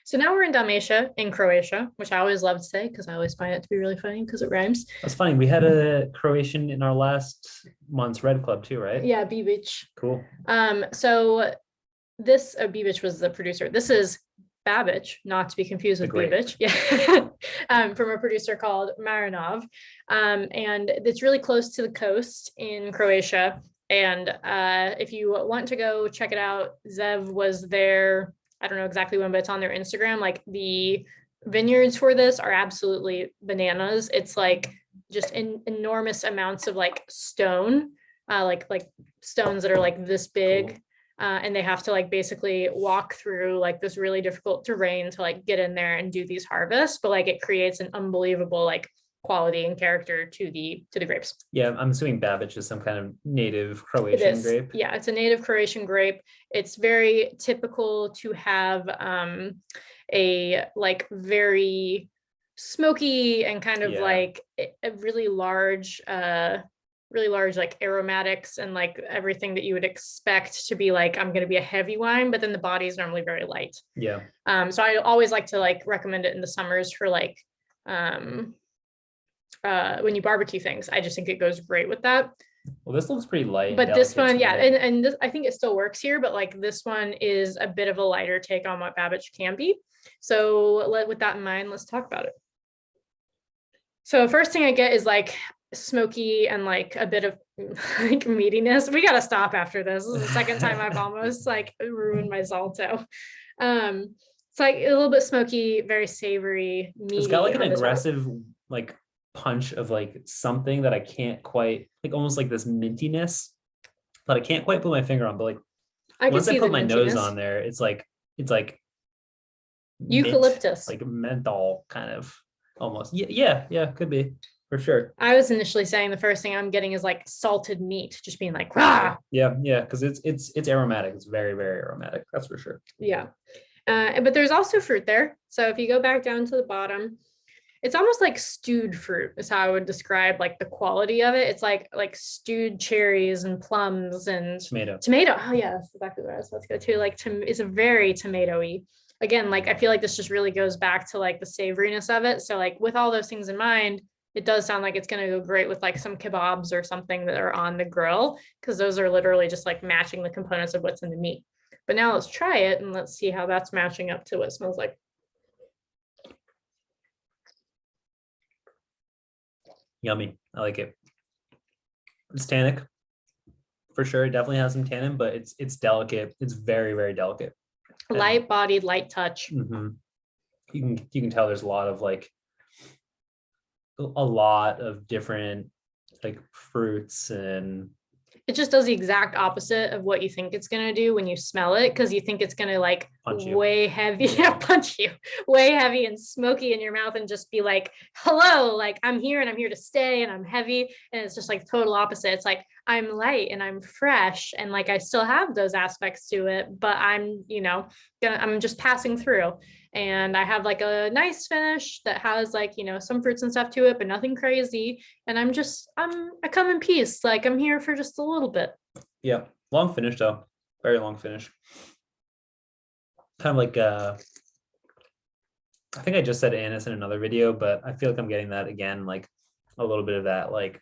So now we're in Dalmatia in Croatia, which I always love to say because I always find it to be really funny because it rhymes. That's funny. We had a Croatian in our last month's Red Club too, right? Yeah, Babic. Cool. So this Babic was the producer. This is Babic, not to be confused with Babic. Yeah, from a producer called Marinov, and it's really close to the coast in Croatia. And if you want to go check it out, Zev was there. I don't know exactly when, but it's on their Instagram. Like the vineyards for this are absolutely bananas. It's like just enormous amounts of like stone, like stones that are like this big. Cool. And they have to like basically walk through like this really difficult terrain to like get in there and do these harvests, but like it creates an unbelievable like quality and character to the grapes. Yeah, I'm assuming Babic is some kind of native Croatian grape. Yeah, it's a native Croatian grape. It's very typical to have a like very smoky and kind of like a really large like aromatics and like everything that you would expect to be like, I'm going to be a heavy wine, but then the body is normally very light. Yeah. So I always like to like recommend it in the summers for like when you barbecue things. I just think it goes great with that. Well, this looks pretty light. But this one, yeah, and this, I think it still works here, but like this one is a bit of a lighter take on what Babic can be. So with that in mind, let's talk about it. So first thing I get is like smoky and like a bit of like meatiness. We got to stop after this. This is the second time I've almost like ruined my Salto. It's like a little bit smoky, very savory, meaty. It's got like an aggressive like punch of like something that I can't quite, like almost like this mintiness that I can't quite put my finger on, but like once I put my nose on there, it's like eucalyptus, mint, like menthol kind of almost. Yeah, could be for sure. I was initially saying the first thing I'm getting is like salted meat, just being like rah. Yeah, because it's aromatic. It's very, very aromatic. That's for sure. Yeah, but there's also fruit there. So if you go back down to the bottom, it's almost like stewed fruit is how I would describe like the quality of it. It's like stewed cherries and plums and tomato. Oh yeah, that's exactly what I was supposed to go to. Like it's a very tomatoey. Again, like I feel like this just really goes back to like the savoriness of it. So like with all those things in mind, it does sound like it's going to go great with like some kebabs or something that are on the grill, because those are literally just like matching the components of what's in the meat. But now let's try it and let's see how that's matching up to what it smells like. Yummy. I like it. It's tannic for sure. It definitely has some tannin, but it's delicate. It's very, very delicate. Light bodied, light touch. Mm-hmm. You can tell there's a lot of different like fruits, and it just does the exact opposite of what you think it's going to do when you smell it, because you think it's going to like way heavy, punch you way heavy and smoky in your mouth and just be like, hello, like I'm here and I'm here to stay and I'm heavy. And it's just like total opposite. It's like I'm light and I'm fresh and like I still have those aspects to it, but I'm I'm just passing through. And I have like a nice finish that has like, some fruits and stuff to it, but nothing crazy. And I come in peace. Like I'm here for just a little bit. Yeah. Long finish though. Very long finish. Kind of like, I think I just said anise in another video, but I feel like I'm getting that again, like a little bit of that like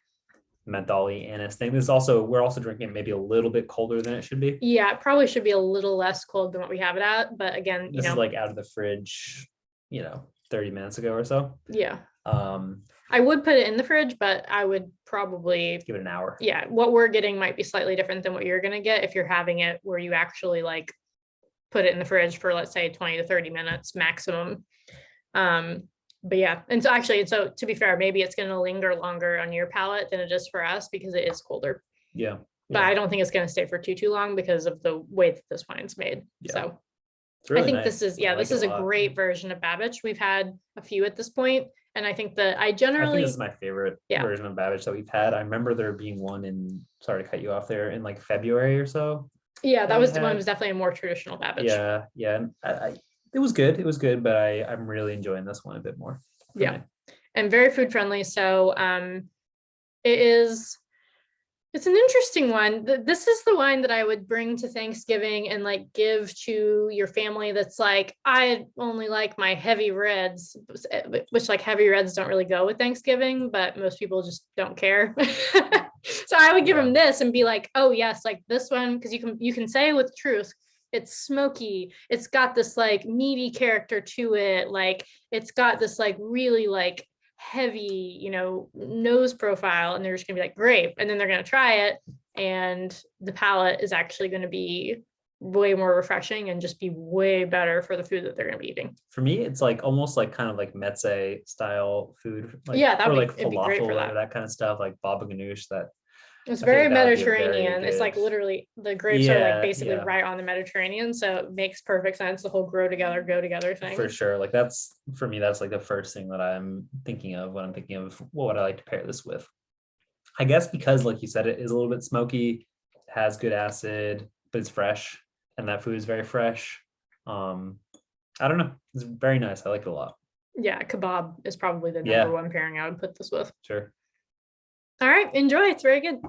menthol-y anise thing. We're also drinking it maybe a little bit colder than it should be. Yeah, it probably should be a little less cold than what we have it at, but again, this is like out of the fridge 30 minutes ago or so. Yeah. I would put it in the fridge, but I would probably give it an hour. Yeah, what we're getting might be slightly different than what you're going to get if you're having it where you actually like put it in the fridge for, let's say, 20 to 30 minutes maximum. But yeah, and so to be fair, maybe it's going to linger longer on your palate than it is for us because it is colder. Yeah. But I don't think it's going to stay for too long because of the way that this wine's made. Yeah. So really I think nice. This is a great version of Babic. We've had a few at this point, and I think that I think this is my favorite version of Babic that we've had. I remember there being one sorry to cut you off there, in like February or so. Yeah, that was the one. It was definitely a more traditional Babic. Yeah. It was good, but I'm really enjoying this one a bit more. Yeah, and very food friendly. So it It's an interesting one. This is the wine that I would bring to Thanksgiving and like give to your family. That's like, I only like my heavy reds, which like heavy reds don't really go with Thanksgiving, but most people just don't care. So I would give them this and be like, oh yes, like this one, because you can say with truth, it's smoky. It's got this like meaty character to it. Like it's got this like really like heavy, nose profile, and they're just gonna be like grape, and then they're gonna try it, and the palate is actually going to be way more refreshing and just be way better for the food that they're going to be eating. For me, it's like almost like kind of like meze style food, like Yeah, or like it'd be great for falafel, that kind of stuff, like baba ganoush. That It's I feel very like that would be a very Mediterranean. It's like good. literally the grapes are like basically Yeah, right on the Mediterranean, so it makes perfect sense. The whole grow together, go together thing. for sure. Like that's for me, that's like the first thing that I'm thinking of when I'm thinking of what would I like to pair this with. I guess because, like you said, it is a little bit smoky, has good acid, but it's fresh, and that food is very fresh. I don't know. It's very nice. I like it a lot. Yeah, kebab is probably the number one pairing I would put this with. Sure. All right, enjoy. It's very good.